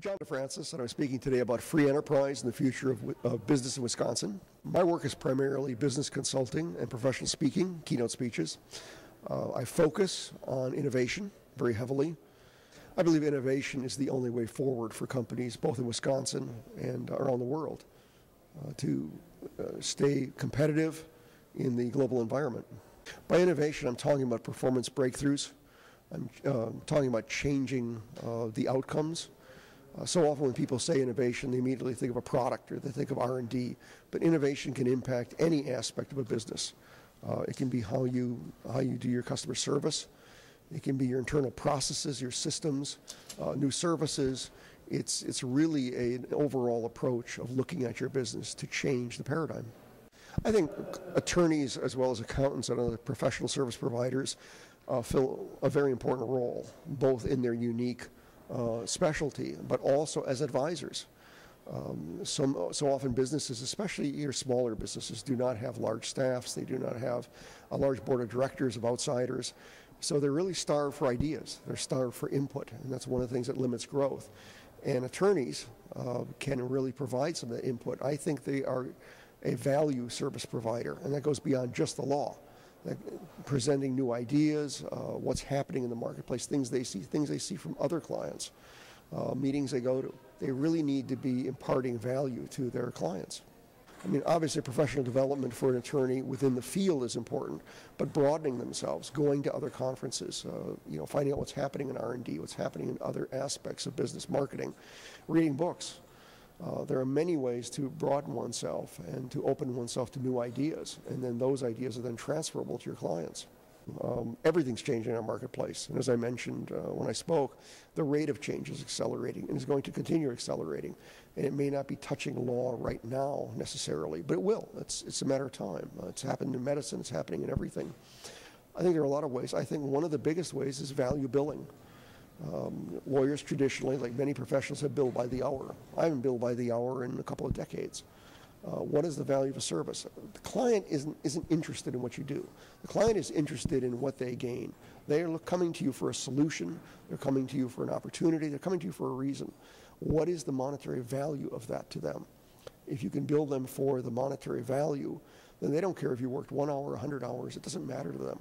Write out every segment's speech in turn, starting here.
John DeFrancis, and I'm speaking today about free enterprise and the future of business in Wisconsin. My work is primarily business consulting and professional speaking, keynote speeches. I focus on innovation very heavily. I believe innovation is the only way forward for companies, both in Wisconsin and around the world, to stay competitive in the global environment. By innovation, I'm talking about performance breakthroughs. I'm talking about changing the outcomes. So often when people say innovation, they immediately think of a product or they think of R&D, but innovation can impact any aspect of a business. It can be how you do your customer service. It can be your internal processes, your systems, new services. It's really an overall approach of looking at your business to change the paradigm. I think attorneys as well as accountants and other professional service providers fill a very important role, both in their unique specialty, but also as advisors. So often businesses, especially your smaller businesses, do not have large staffs. They do not have a large board of directors of outsiders. So they're really starved for ideas. They're starved for input, and that's one of the things that limits growth. And attorneys can really provide some of that input. I think they are a value service provider, and that goes beyond just the law. Presenting new ideas, what's happening in the marketplace, things they see from other clients, meetings they go to. They really need to be imparting value to their clients. I mean, obviously professional development for an attorney within the field is important, but broadening themselves, going to other conferences, finding out what's happening in R&D, what's happening in other aspects of business marketing, reading books. There are many ways to broaden oneself and to open oneself to new ideas, and then those ideas are then transferable to your clients. Everything's changing in our marketplace, and as I mentioned when I spoke, the rate of change is accelerating and is going to continue accelerating, and it may not be touching law right now necessarily, but it will. It's a matter of time. It's happened in medicine, it's happening in everything. I think there are a lot of ways. I think one of the biggest ways is value billing. Lawyers traditionally, like many professionals, have billed by the hour. I haven't billed by the hour in a couple of decades. What is the value of a service? The client isn't interested in what you do. The client is interested in what they gain. They are coming to you for a solution. They're coming to you for an opportunity. They're coming to you for a reason. What is the monetary value of that to them? If you can bill them for the monetary value, then they don't care if you worked 1 hour, 100 hours. It doesn't matter to them.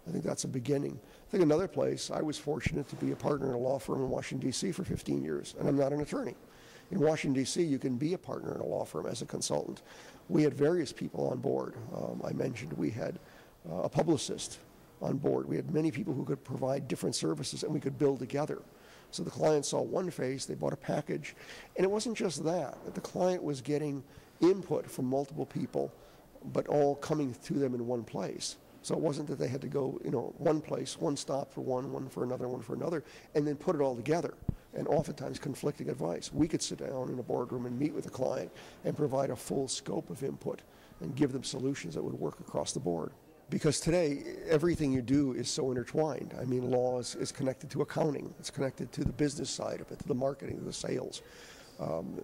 I think that's a beginning. I think another place, I was fortunate to be a partner in a law firm in Washington, D.C. for 15 years, and I'm not an attorney. In Washington, D.C., you can be a partner in a law firm as a consultant. We had various people on board. I mentioned we had a publicist on board. We had many people who could provide different services, and we could build together. So the client saw one face, they bought a package, and it wasn't just that. The client was getting input from multiple people, but all coming to them in one place. So it wasn't that they had to go, one place, one stop for one for another, and then put it all together. And oftentimes conflicting advice. We could sit down in a boardroom and meet with the client and provide a full scope of input and give them solutions that would work across the board. Because today, everything you do is so intertwined. I mean, law is connected to accounting. It's connected to the business side of it, to the marketing, to the sales.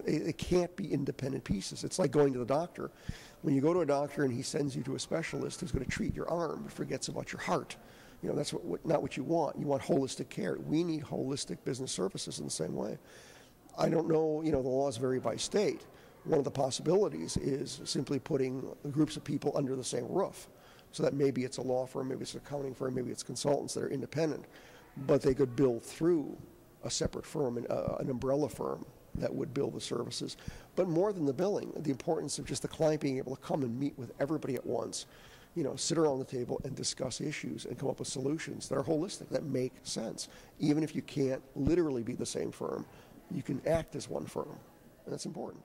It can't be independent pieces. It's like going to the doctor. When you go to a doctor and he sends you to a specialist who's going to treat your arm but forgets about your heart, that's not what you want. You want holistic care. We need holistic business services in the same way. I don't know, the laws vary by state. One of the possibilities is simply putting groups of people under the same roof. So that maybe it's a law firm, maybe it's an accounting firm, maybe it's consultants that are independent, but they could bill through a separate firm, an umbrella firm that would bill the services. But more than the billing, the importance of just the client being able to come and meet with everybody at once, sit around the table and discuss issues and come up with solutions that are holistic, that make sense. Even if you can't literally be the same firm, you can act as one firm, and that's important.